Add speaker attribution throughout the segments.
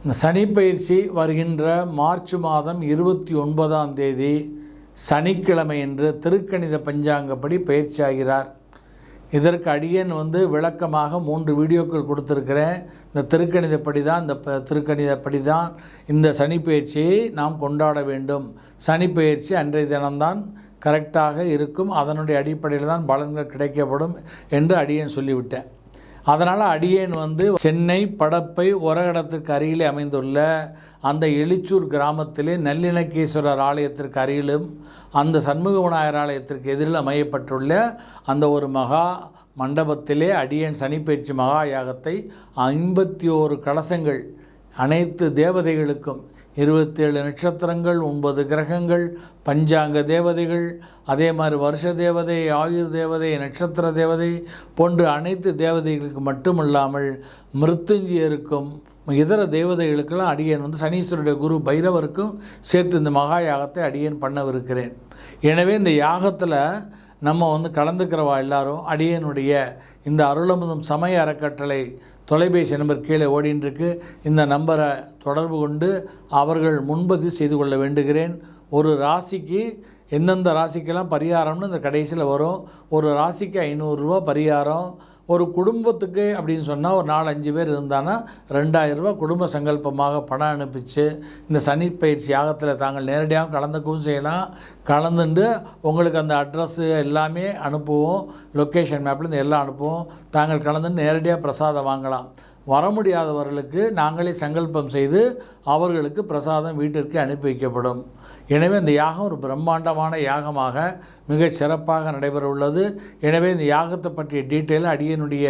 Speaker 1: இந்த சனி பயிற்சி வருகின்ற மார்ச் மாதம் 29ஆம் தேதி சனிக்கிழமை என்று திருக்கணித பஞ்சாங்கப்படி பயிற்சி ஆகிறார். இதற்கு அடியேன் விளக்கமாக 3 வீடியோக்கள் கொடுத்துருக்கிறேன். இந்த திருக்கணிதப்படி தான் இந்த சனி பயிற்சியை நாம் கொண்டாட வேண்டும். சனி பயிற்சி அன்றைய தினம்தான் கரெக்டாக இருக்கும். அதனுடைய அடிப்படையில் தான் பலன்கள் கிடைக்கப்படும் என்று அடியேன் சொல்லிவிட்டேன். அதனால் அடியேன் சென்னை படப்பை ஒரகடத்திற்கு அருகிலே அமைந்துள்ள அந்த எலிச்சூர் கிராமத்திலே நல்லிணக்கேஸ்வரர் ஆலயத்திற்கு அருகிலும் அந்த சண்முக விநாயகர் ஆலயத்திற்கு எதிரில் அமையப்பட்டுள்ள அந்த ஒரு மகா மண்டபத்திலே அடியேன் சனிப்பயிற்சி மகா யாகத்தை 51 கலசங்கள் அனைத்து தேவதைகளுக்கும் 27 நட்சத்திரங்கள், 9 கிரகங்கள், பஞ்சாங்க தேவதைகள், அதே மாதிரி வருஷ தேவதை, ஆயுர் தேவதை, நட்சத்திர தேவதை போன்ற அனைத்து தேவதைகளுக்கு மட்டுமல்லாமல் மிருத்யுஞ்சயருக்கும் இதர தேவதைகளுக்கெல்லாம் அடியேன் சனீஸ்வருடைய குரு பைரவருக்கும் சேர்த்து இந்த மகா யாகத்தை அடியேன் பண்ணவிருக்கிறேன். எனவே இந்த யாகத்தில் நம்ம கலந்துக்கிறவா எல்லாரும் அடியேனுடைய இந்த அருளமுதம் சமய அறக்கட்டளை தொலைபேசி நம்பர் கீழே ஓடின்றிருக்கு. இந்த நம்பரை தொடர்பு கொண்டு அவர்கள் முன்பதிவு செய்து கொள்ள வேண்டுகிறேன். ஒரு ராசிக்கு எந்தெந்த ராசிக்கெல்லாம் பரிகாரம்னு இந்த கடைசியில் வரும். ஒரு ராசிக்கு 500 ரூபா பரிகாரம். ஒரு குடும்பத்துக்கு அப்படின்னு சொன்னால் ஒரு 4-5 பேர் இருந்தானா 2000 ரூபா குடும்ப சங்கல்பமாக பணம் அனுப்பிச்சு இந்த சனி பயிற்சி யாகத்தில் தாங்கள் நேரடியாக கலந்துக்கவும் செய்யலாம். கலந்துட்டு உங்களுக்கு அந்த அட்ரஸ்ஸு எல்லாமே அனுப்புவோம். லொக்கேஷன் மேப்லேருந்து எல்லாம் அனுப்புவோம். தாங்கள் கலந்துட்டு நேரடியாக பிரசாதம் வாங்கலாம். வர முடியாதவர்களுக்கு நாங்களே சங்கல்பம் செய்து அவர்களுக்கு பிரசாதம் வீட்டிற்கு அனுப்பி வைக்கப்படும். எனவே இந்த யாகம் ஒரு பிரம்மாண்டமான யாகமாக மிகச் சிறப்பாக நடைபெற உள்ளது. எனவே இந்த யாகத்தை பற்றிய டீட்டெயில் அடியனுடைய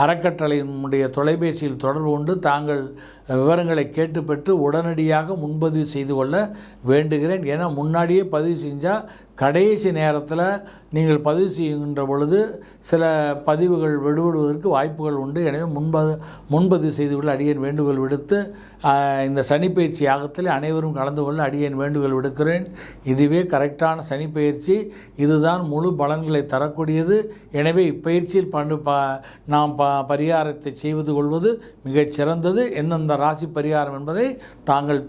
Speaker 1: அறக்கட்டளையினுடைய தொலைபேசியில் தொடர்பு கொண்டு தாங்கள் விவரங்களை கேட்டு பெற்று உடனடியாக முன்பதிவு செய்து கொள்ள வேண்டுகிறேன். ஏன்னா முன்னாடியே பதிவு செஞ்சால் கடைசி நேரத்தில் நீங்கள் பதிவு செய்கின்ற பொழுது சில பதிவுகள் விடுபடுவதற்கு வாய்ப்புகள் உண்டு. எனவே முன்பதிவு செய்து கொள்ள அடியேன் வேண்டுகோள் விடுத்து இந்த சனிப்பயிற்சி யாகத்தில் அனைவரும் கலந்து கொள்ள அடியேன் வேண்டுகோள் விடுக்கிறேன். இதுவே கரெக்டான சனிப்பயிற்சி. இதுதான் முழு பலன்களை தரக்கூடியது. எனவே இப்பயிற்சியில் நாம் பரிகாரத்தை செய்வது கொள்வது மிகச் சிறந்தது. எந்தெந்த ராசி பரிகாரம் என்பதை தாங்கள்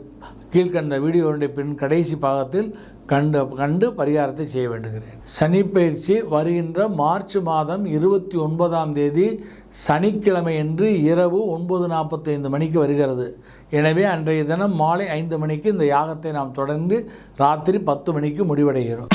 Speaker 1: கீழ்கண்ட வீடியோவுடைய பின் கடைசி பாகத்தில் கண்டு பரிகாரத்தை செய்ய வேண்டுகிறேன். சனிப்பயிற்சி வருகின்ற மார்ச் மாதம் 29ஆம் தேதி சனிக்கிழமை என்று இரவு 9:45 மணிக்கு வருகிறது. எனவே அன்றைய தினம் மாலை 5 மணிக்கு இந்த யாகத்தை நாம் தொடர்ந்து ராத்திரி 10 மணிக்கு முடிவடைகிறோம்.